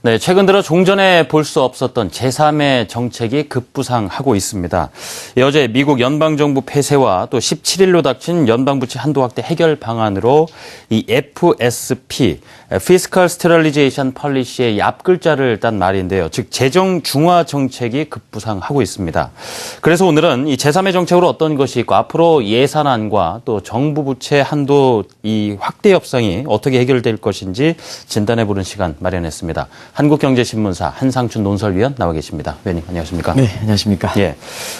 네, 최근 들어 종전에 볼 수 없었던 제3의 정책이 급부상하고 있습니다. 어제 미국 연방정부 폐쇄와 또 17일로 닥친 연방부채 한도 확대 해결 방안으로 이 FSP, Fiscal Stabilization Policy의 앞글자를 딴 말인데요. 즉 재정 중화 정책이 급부상하고 있습니다. 그래서 오늘은 이 제3의 정책으로 어떤 것이 있고 앞으로 예산안과 또 정부 부채 한도 이 확대 협상이 어떻게 해결될 것인지 진단해보는 시간 마련했습니다. 한국경제신문사 한상춘 논설위원 나와 계십니다. 위원님 안녕하십니까? 네, 안녕하십니까? 예.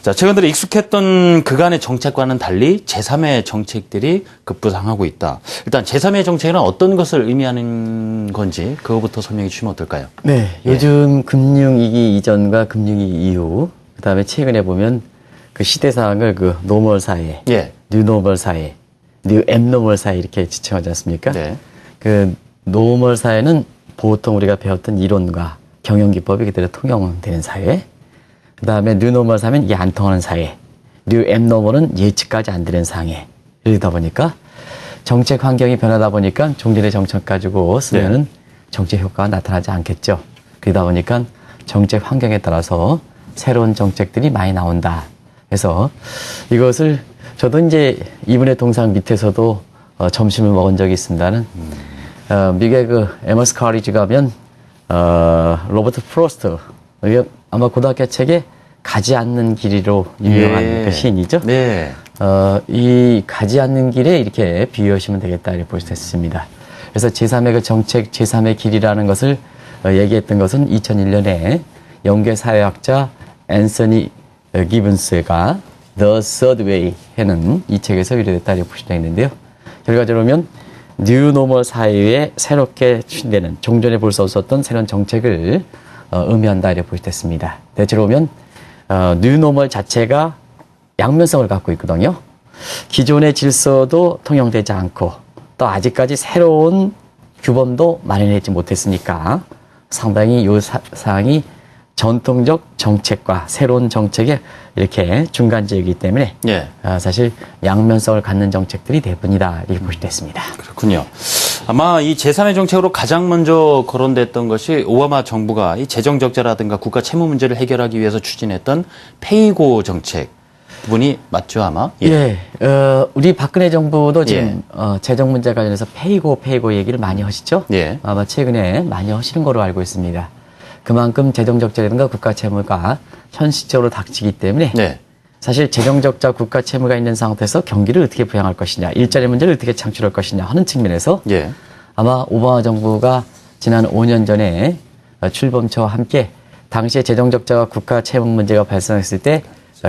자, 최근 들어 익숙했던 그간의 정책과는 달리 제3의 정책들이 급부상하고 있다. 일단 제3의 정책은 어떤 것을 의미하는 건지 그거부터 설명해 주시면 어떨까요? 네, 요즘 금융위기 이전과 금융위기 이후, 그다음에 최근에 보면 그 시대상을 그 노멀 사회, 뉴노멀 사회, 뉴 앱노멀 사회 이렇게 지칭하지 않습니까? 네. 그 노멀 사회는 보통 우리가 배웠던 이론과 경영기법이 그대로 통용되는 사회. 그 다음에 뉴노멀 사회는 이게 안 통하는 사회. 뉴 앱노멀은 예측까지 안 되는 상해. 이러다 보니까 정책 환경이 변하다 보니까 종전의 정책 가지고 쓰면은 정책 효과가 나타나지 않겠죠. 그러다 보니까 정책 환경에 따라서 새로운 정책들이 많이 나온다. 그래서 이것을 저도 이제 이분의 동상 밑에서도 점심을 먹은 적이 있습니다는 미국의 그 에머스 카리지 가면 로버트 프로스트 아마 고등학교 책에 가지 않는 길이로 유명한 그 시인이죠. 네. 이 가지 않는 길에 이렇게 비유하시면 되겠다 이렇게 볼 수 있습니다. 그래서 제3의 그 정책 제3의 길이라는 것을 얘기했던 것은 2001년에 영국의 사회학자 앤서니 기븐스가 The Third Way 해는 이 책에서 유래됐다 이렇게 볼 수 있는데요. 결과적으로 보면 뉴노멀 사회에 새롭게 추진되는 종전에 볼 수 없었던 새로운 정책을 의미한다 이렇게 볼 수 있습니다. 대체로 보면 뉴노멀 자체가 양면성을 갖고 있거든요. 기존의 질서도 통용되지 않고 또 아직까지 새로운 규범도 마련하지 못했으니까 상당히 이 사항이 전통적 정책과 새로운 정책의 이렇게 중간지이기 때문에 사실 양면성을 갖는 정책들이 대부분이다 이렇게 볼 수 있습니다. 그렇군요. 아마 이 제3의 정책으로 가장 먼저 거론됐던 것이 오바마 정부가 이 재정 적자라든가 국가 채무 문제를 해결하기 위해서 추진했던 페이고 정책 부분이 맞죠 아마? 우리 박근혜 정부도 지금 재정 문제 관련해서 페이고 얘기를 많이 하시죠? 아마 최근에 많이 하시는 거로 알고 있습니다. 그만큼 재정적자라든가 국가채무가 현실적으로 닥치기 때문에 사실 재정적자 국가채무가 있는 상태에서 경기를 어떻게 부양할 것이냐, 일자리 문제를 어떻게 창출할 것이냐 하는 측면에서 아마 오바마 정부가 지난 5년 전에 출범처와 함께 당시에 재정적자와 국가채무 문제가 발생했을 때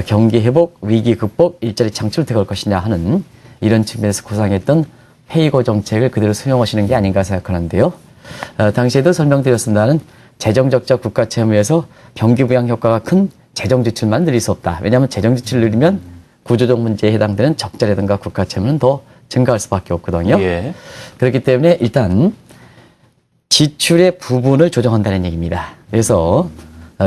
경기 회복, 위기 극복, 일자리 창출 어떻게 할 것이냐 하는 이런 측면에서 구상했던 페이고 정책을 그대로 수용하시는 게 아닌가 생각하는데요. 당시에도 설명드렸습니다는 재정적자 국가채무에서 경기 부양 효과가 큰 재정 지출만 늘릴 수 없다. 왜냐하면 재정 지출을 늘리면 구조적 문제에 해당되는 적자라든가 국가채무는 더 증가할 수밖에 없거든요. 그렇기 때문에 일단 지출의 부분을 조정한다는 얘기입니다. 그래서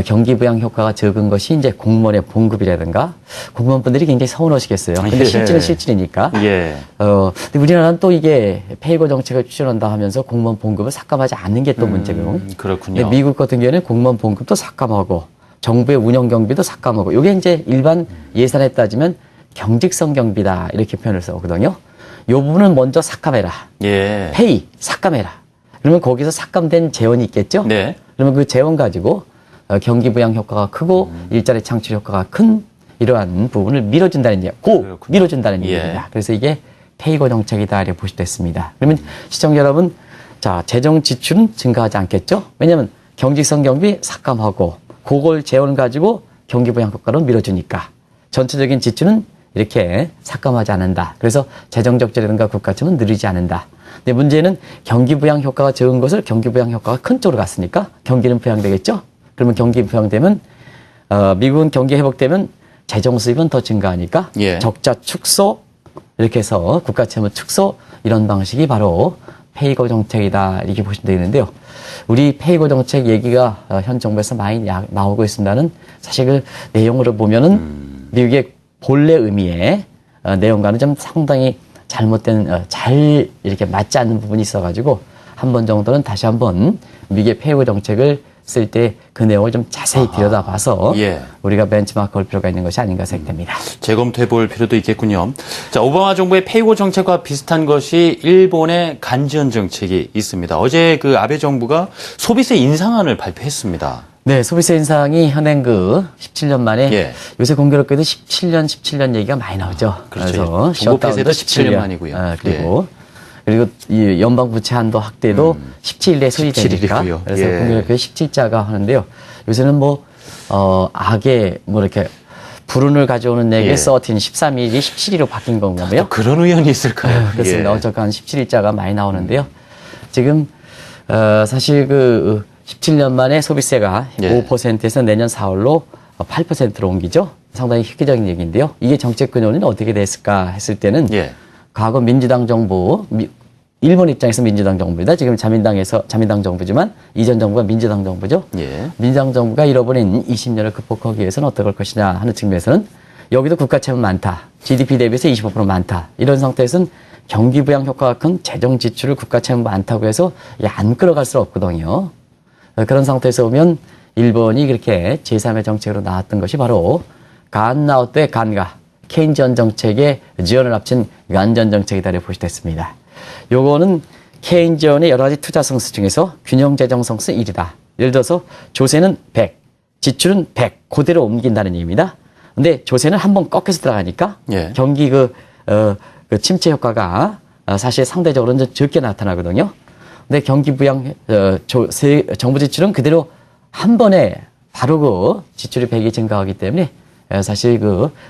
경기 부양 효과가 적은 것이 이제 공무원의 봉급이라든가 공무원분들이 굉장히 서운하시겠어요. 근데 실질은 실질이니까. 근데 우리나라는 또 이게 페이고 정책을 추진한다 하면서 공무원 봉급을 삭감하지 않는 게 또 문제고. 그렇군요. 미국 같은 경우에는 공무원 봉급도 삭감하고 정부의 운영 경비도 삭감하고 이게 이제 일반 예산에 따지면 경직성 경비다 이렇게 표현을 쓰거든요. 이 부분은 먼저 삭감해라. 페이 삭감해라. 그러면 거기서 삭감된 재원이 있겠죠. 그러면 그 재원 가지고 경기 부양 효과가 크고 일자리 창출 효과가 큰 이러한 부분을 밀어준다는 얘기, 밀어준다는 얘기입니다. 그래서 이게 페이고 정책이다 이렇게 보실 수 있습니다. 그러면 시청자 여러분, 자 재정 지출은 증가하지 않겠죠? 왜냐하면 경직성 경비 삭감하고 그걸 재원 가지고 경기 부양 효과로 밀어주니까 전체적인 지출은 이렇게 삭감하지 않는다. 그래서 재정 적자라든가 국가채무는 늘리지 않는다. 근데 문제는 경기 부양 효과가 적은 것을 경기 부양 효과가 큰 쪽으로 갔으니까 경기는 부양되겠죠? 그러면 경기 부양되면 미국은 경기 회복되면 재정 수입은 더 증가하니까 적자 축소 이렇게 해서 국가채무 축소 이런 방식이 바로 페이고 정책이다 이렇게 보시면 되겠는데요. 우리 페이고 정책 얘기가 현 정부에서 많이 나오고 있습니다는 사실 그 내용으로 보면은 미국의 본래 의미의 내용과는 좀 상당히 잘못된 잘 이렇게 맞지 않는 부분이 있어가지고 한 번 정도는 다시 한번 미국의 폐고 정책을 쓸 때 그 내용을 좀 자세히 들여다봐서 우리가 벤치마크 할 필요가 있는 것이 아닌가 생각됩니다. 재검토해 볼 필요도 있겠군요. 자, 오바마 정부의 페이고 정책과 비슷한 것이 일본의 간지원 정책이 있습니다. 어제 그 아베 정부가 소비세 인상안을 발표했습니다. 네, 소비세 인상이 현행 17년 만에 요새 공교롭게도 17년 얘기가 많이 나오죠. 그렇죠. 정부폐쇄도 17년 만이고요. 그리고 이 연방부채 한도 확대도 17일에 소위되니까 그래서 공교롭게 17자가 하는데요. 요새는 악의 이렇게 불운을 가져오는 내게 13일이 17일로 바뀐 건가요? 그런 의견이 있을까요? 그렇습니다. 어쨌건 17일자가 많이 나오는데요. 지금 사실 17년 만에 소비세가 5%에서 내년 4월로 8%로 옮기죠. 상당히 획기적인 얘기인데요. 이게 정책 근원은 어떻게 됐을까 했을 때는 과거 민주당 정부, 일본 입장에서 민주당 정부이다. 지금 자민당 정부지만 이전 정부가 민주당 정부죠. 민주당 정부가 잃어버린 20년을 극복하기 위해서는 어떻게 할 것이냐 하는 측면에서는 여기도 국가 채무 많다. GDP 대비해서 25% 많다. 이런 상태에서는 경기 부양 효과가 큰 재정 지출을 국가 채무 많다고 해서 안 끌어갈 수 없거든요. 그런 상태에서 보면 일본이 그렇게 제3의 정책으로 나왔던 것이 바로 간나오토의 간가, 케인전 정책의 지원을 합친 간전 정책이다 이렇게 보시됐습니다. 요거는 케인전의 여러 가지 투자 성수 중에서 균형 재정 성수 1이다. 예를 들어서 조세는 100, 지출은 100 그대로 옮긴다는 얘기입니다. 근데 조세는 한번 꺾여서 들어가니까 경기 침체 효과가 사실 상대적으로는 좀 적게 나타나거든요. 근데 경기 부양 정부 지출은 그대로 한 번에 바로 지출이 100이 증가하기 때문에 사실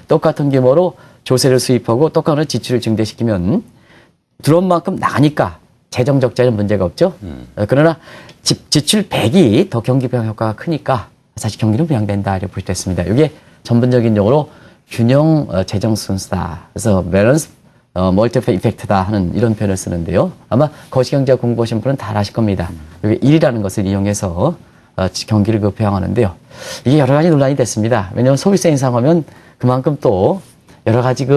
똑같은 규모로 조세를 수입하고 똑같은 지출을 증대시키면 들어온 만큼 나가니까 재정 적자는 문제가 없죠. 그러나 지출 100이 더 경기 부양 효과가 크니까 사실 경기는 부양된다 이렇게 볼 수 있습니다. 이게 전문적인 용어로 균형 재정 순수다. 그래서 밸런스 멀티플 이펙트다 하는 이런 표현을 쓰는데요. 아마 거시경제 공부하신 분은 다 아실 겁니다. 이게 1이라는 것을 이용해서 경기를 부양하는데요. 이게 여러 가지 논란이 됐습니다. 왜냐하면 소비세 인상하면 그만큼 또 여러 가지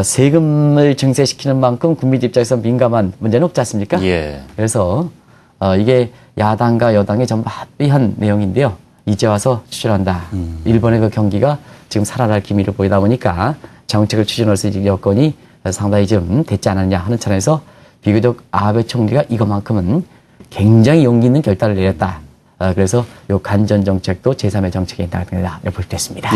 세금을 증세시키는 만큼 국민 입장에서 민감한 문제는 없지 않습니까? 그래서 이게 야당과 여당이 전부 합의한 내용인데요. 이제 와서 추진한다. 일본의 경기가 지금 살아날 기미를 보이다 보니까 정책을 추진할 수 있는 여건이 상당히 좀 됐지 않았냐 하는 차원에서 비교적 아베 총리가 이것만큼은 굉장히 용기 있는 결단을 내렸다. 그래서 요 간전 정책도 제3의 정책에 해당된다. 이렇게 볼 수 있습니다.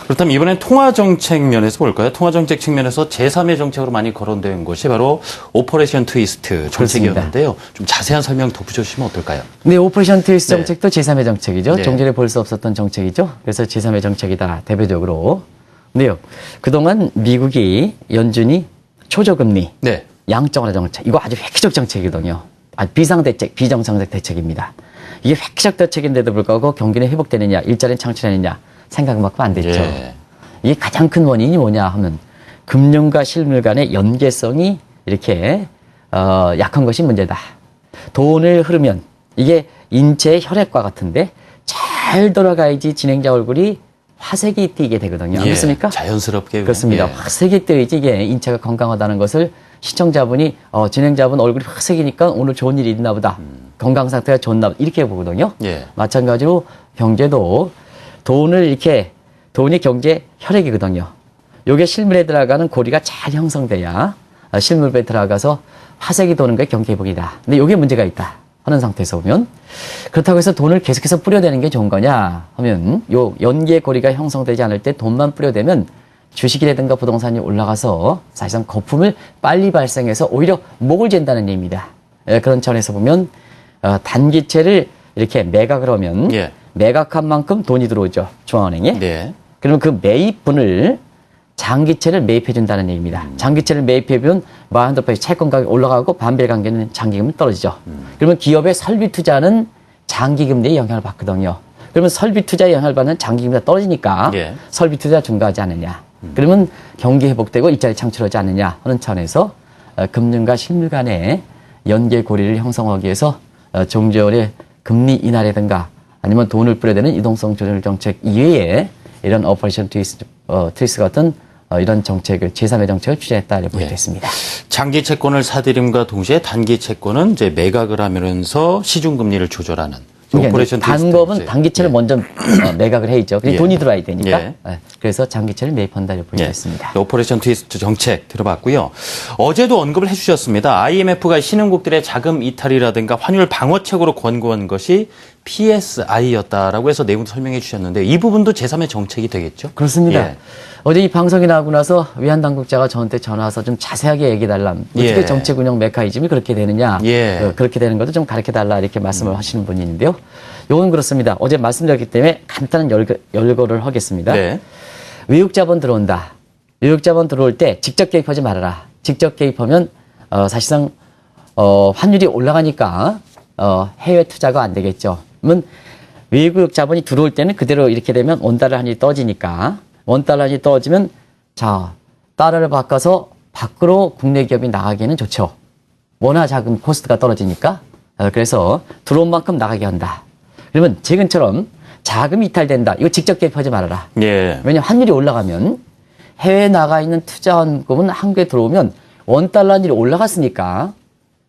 그렇다면 이번엔 통화 정책 면에서 볼까요? 통화 정책 측면에서 제3의 정책으로 많이 거론된 것이 바로 오퍼레이션 트위스트 정책이었는데요. 좀 자세한 설명 덧붙여주시면 어떨까요? 네, 오퍼레이션 트위스트 정책도 제3의 정책이죠. 종전에 볼 수 없었던 정책이죠. 그래서 제3의 정책이다. 대표적으로. 근데요, 그동안 미국이 연준이 초저금리, 양적완화 정책, 이거 아주 획기적 정책이거든요. 아주 비정상적 대책입니다. 이게 획기적 대책인데도 불구하고 경기는 회복되느냐, 일자리는 창출하느냐 생각만큼 안 됐죠. 이게 가장 큰 원인이 뭐냐 하면 금융과 실물 간의 연계성이 이렇게 약한 것이 문제다. 돈을 흐르면 이게 인체의 혈액과 같은데 잘 돌아가야지 진행자 얼굴이 화색이 띄게 되거든요. 안 그렇습니까? 자연스럽게. 그렇습니다. 화색이 띄어야지 이게 인체가 건강하다는 것을 시청자분이 진행자분 얼굴이 화색이니까 오늘 좋은 일이 있나 보다. 건강 상태가 좋나 보다. 이렇게 보거든요. 마찬가지로 경제도 돈이 경제 혈액이거든요. 요게 실물에 들어가는 고리가 잘 형성돼야 실물에 들어가서 화색이 도는 게 경기 회복이다. 근데 요게 문제가 있다 하는 상태에서 보면 그렇다고 해서 돈을 계속해서 뿌려대는 게 좋은 거냐 하면 요 연계 고리가 형성되지 않을 때 돈만 뿌려대면 주식이라든가 부동산이 올라가서 사실상 거품을 빨리 발생해서 오히려 목을 잰다는 얘기입니다. 그런 차원에서 보면 단기채를 이렇게 매각을 하면 매각한 만큼 돈이 들어오죠. 중앙은행에. 그러면 그 매입분을 장기채를 매입해 준다는 얘기입니다. 장기채를 매입해보면 한도파이 채권 가격이 올라가고 반별 관계는 장기금리 떨어지죠. 그러면 기업의 설비 투자는 장기금리에 영향을 받거든요. 그러면 설비 투자에 영향을 받는 장기금리가 떨어지니까 설비 투자 증가하지 않느냐. 그러면 경기 회복되고 일자리 창출하지 않느냐 하는 차원에서 금융과 실물 간의 연계 고리를 형성하기 위해서 종전의 금리 인하라든가 아니면 돈을 뿌려대는 유동성 조절 정책 이외에 이런 오퍼레이션 트위스트 같은 이런 정책을 제3의 정책을 추진했다 이렇게 보게 됐습니다. 장기 채권을 사들임과 동시에 단기 채권은 이제 매각을 하면서 시중 금리를 조절하는 오퍼레이션 단법은 단기채를 먼저 매각을 해야죠. 그리고 돈이 들어와야 되니까. 예. 그래서 장기채를 매입한다 이렇게 보게 됐습니다. 오퍼레이션 트위스트 정책 들어봤고요. 어제도 언급을 해주셨습니다. IMF가 신흥국들의 자금 이탈이라든가 환율 방어책으로 권고한 것이 PSI였다라고 해서 내용도 설명해 주셨는데 이 부분도 제3의 정책이 되겠죠? 그렇습니다. 어제 이 방송이 나오고 나서 외환 당국자가 저한테 전화 와서 좀 자세하게 얘기해달라. 어떻게 정책 운영 메커니즘이 그렇게 되느냐. 그렇게 되는 것도 좀 가르쳐달라 이렇게 말씀을 하시는 분이 있는데요. 요건 그렇습니다. 어제 말씀드렸기 때문에 간단한 열거를 하겠습니다. 외국 자본 들어온다. 외국 자본 들어올 때 직접 개입하지 말아라. 직접 개입하면 사실상 환율이 올라가니까 해외 투자가 안 되겠죠. 그러면 외국 자본이 들어올 때는 그대로 이렇게 되면 원달러 환율이 떨어지니까 원달러 환율이 떨어지면 자 달러를 바꿔서 밖으로 국내 기업이 나가기에는 좋죠. 원화 자금 코스트가 떨어지니까 그래서 들어온 만큼 나가게 한다. 그러면 최근처럼 자금 이탈된다. 이거 직접 개입하지 말아라. 왜냐하면 환율이 올라가면 해외에 나가 있는 투자원금은 한국에 들어오면 원달러 환율이 올라갔으니까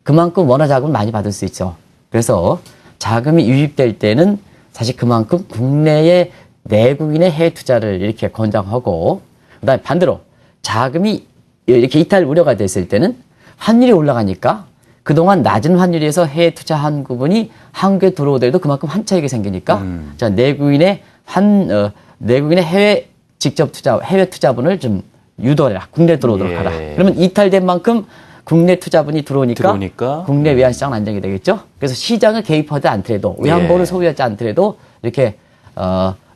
그만큼 원화 자금을 많이 받을 수 있죠. 그래서 자금이 유입될 때는 사실 그만큼 국내의 내국인의 해외 투자를 이렇게 권장하고 그다음에 반대로 자금이 이렇게 이탈 우려가 됐을 때는 환율이 올라가니까 그동안 낮은 환율에서 해외 투자한 부분이 한국에 들어오더라도 그만큼 환차익이 생기니까 자 내국인의 내국인의 해외 직접 투자 해외 투자분을 좀 유도해라. 국내 들어오도록 하라. 그러면 이탈된 만큼 국내 투자분이 들어오니까 국내 외환 시장은 안정이 되겠죠. 그래서 시장을 개입하지 않더라도 외환보를 소유하지 않더라도 이렇게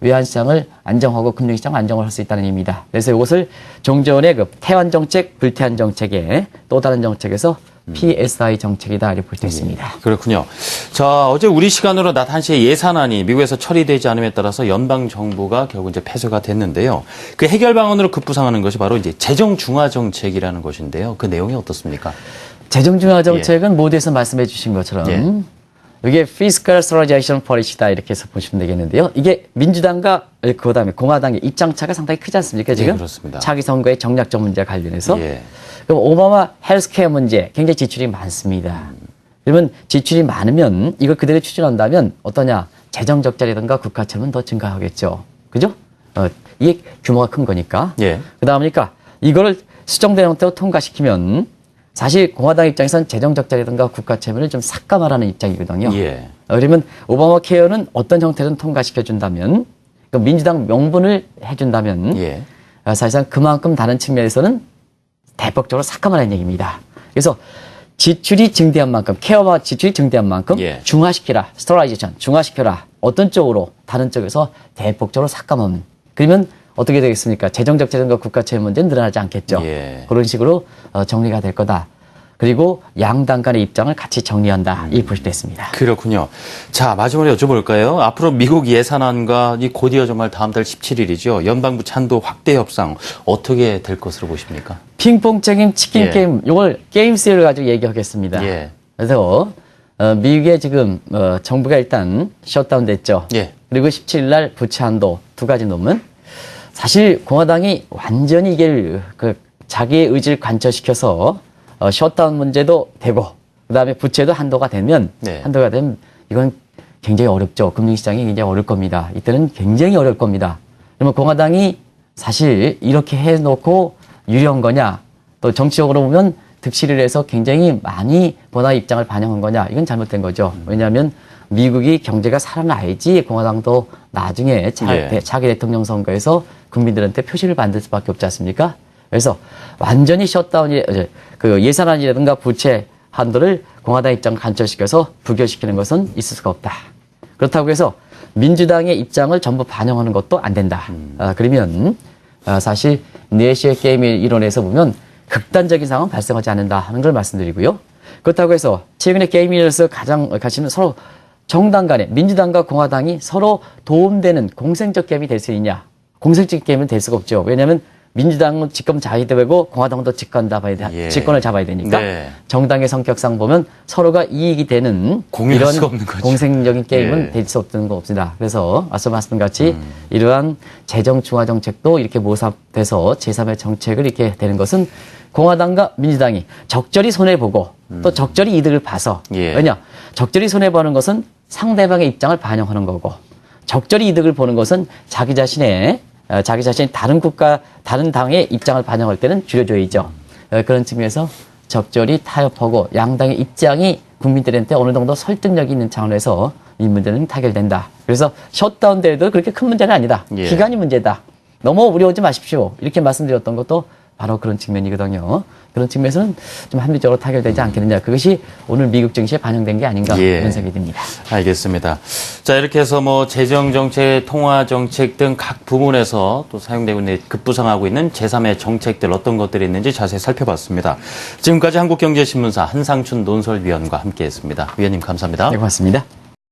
외환 시장을 안정하고 금융 시장을 안정을 할 수 있다는 의미입니다. 그래서 이것을 종전의 그 태환 정책, 불태환 정책의 또 다른 정책에서 PSI 정책이다 이렇게 볼 수 있습니다. 그렇군요. 자, 어제 우리 시간으로 낮 1시에 예산안이 미국에서 처리되지 않음에 따라서 연방 정부가 결국 이제 폐쇄가 됐는데요. 그 해결 방안으로 급부상하는 것이 바로 이제 재정 중화 정책이라는 것인데요. 그 내용이 어떻습니까? 재정 중화 정책은 모두에서 말씀해 주신 것처럼 이게 Fiscal Stabilization Policy다 이렇게 해서 보시면 되겠는데요. 이게 민주당과 그다음에 공화당의 입장차가 상당히 크지 않습니까 지금? 그렇습니다. 차기 선거의 정략적 문제와 관련해서. 그럼 오바마 헬스케어 문제 굉장히 지출이 많습니다. 그러면 지출이 많으면 이걸 그대로 추진한다면 어떠냐? 재정 적자라든가 국가채무는 더 증가하겠죠. 그죠? 이게 규모가 큰 거니까. 그다음이니까 이거를 수정된 형태로 통과시키면 사실 공화당 입장에서는 재정 적자라든가 국가 채무를 좀 삭감하라는 입장이거든요. 그러면 오바마 케어는 어떤 형태든 통과시켜 준다면 민주당 명분을 해준다면 사실상 그만큼 다른 측면에서는 대폭적으로 삭감하라는 얘기입니다. 그래서 지출이 증대한 만큼 케어와 지출이 증대한 만큼 중화시키라, 스토라이제이션 중화시켜라. 어떤 쪽으로 다른 쪽에서 대폭적으로 삭감하면 그러면 어떻게 되겠습니까? 재정적 재정과 국가채무 문제는 늘어나지 않겠죠. 그런 식으로 정리가 될 거다. 그리고 양당 간의 입장을 같이 정리한다. 이 보시됐습니다. 그렇군요. 자, 마지막으로 여쭤볼까요? 앞으로 미국 예산안과 곧이어 정말 다음 달 17일이죠. 연방부채 한도 확대 협상 어떻게 될 것으로 보십니까? 핑퐁적인 치킨 게임, 이걸 게임 스를 가지고 얘기하겠습니다. 그래서 미국의 지금 정부가 일단 셧다운 됐죠. 그리고 17일 날 부채 한도 두 가지 놈은 사실 공화당이 완전히 이게 자기의 의지를 관철시켜서 셧다운 문제도 되고 그다음에 부채도 한도가 되면 이건 굉장히 어렵죠. 금융시장이 굉장히 어려울 겁니다. 이때는 굉장히 어려울 겁니다. 그러면 공화당이 사실 이렇게 해놓고 유리한 거냐 또 정치적으로 보면 득실을 해서 굉장히 많이 본화의 입장을 반영한 거냐 이건 잘못된 거죠. 왜냐하면 미국이 경제가 살아나야지 공화당도 나중에 차기 대통령 선거에서 국민들한테 표시를 받을 수밖에 없지 않습니까? 그래서 완전히 셧다운이 그 예산안이라든가 부채 한도를 공화당 입장을 관철시켜서 부결시키는 것은 있을 수가 없다. 그렇다고 해서 민주당의 입장을 전부 반영하는 것도 안 된다. 그러면 사실 4시의 게임 이론에서 보면 극단적인 상황은 발생하지 않는다 하는 걸 말씀드리고요. 그렇다고 해서 최근에 게임 이론에서 가시면 서로 정당 간에 민주당과 공화당이 서로 도움되는 공생적 게임이 될 수 있냐? 공생적 게임은 될 수가 없죠. 왜냐하면 민주당은 집권 자위되고 공화당도 예. 집권을 잡아야 되니까 네. 정당의 성격상 보면 서로가 이익이 되는 공유할 이런 수가 없는 거죠. 공생적인 게임은 예. 될 수 없는 거 없습니다. 그래서 앞서 말씀드린 같이 이러한 재정 중화 정책도 이렇게 모삽돼서 제3의 정책을 이렇게 되는 것은 공화당과 민주당이 적절히 손해보고 또 적절히 이득을 봐서 예. 왜냐 적절히 손해보는 것은 상대방의 입장을 반영하는 거고 적절히 이득을 보는 것은 자기 자신이 다른 국가, 다른 당의 입장을 반영할 때는 줄여줘야죠. 그런 측면에서 적절히 타협하고 양당의 입장이 국민들한테 어느 정도 설득력이 있는 차원에서 이 문제는 타결된다. 그래서 셧다운 대회도 그렇게 큰 문제는 아니다. 예. 기간이 문제다. 너무 우려하지 마십시오. 이렇게 말씀드렸던 것도 바로 그런 측면이거든요. 그런 측면에서는 좀 합리적으로 타결되지 않겠느냐. 그것이 오늘 미국 증시에 반영된 게 아닌가 예. 이런 생각이 듭니다. 알겠습니다. 자, 이렇게 해서 뭐 재정정책, 통화정책 등 각 부문에서 또 사용되고 있는 급부상하고 있는 제3의 정책들 어떤 것들이 있는지 자세히 살펴봤습니다. 지금까지 한국경제신문사 한상춘 논설위원과 함께했습니다. 위원님 감사합니다. 네, 고맙습니다.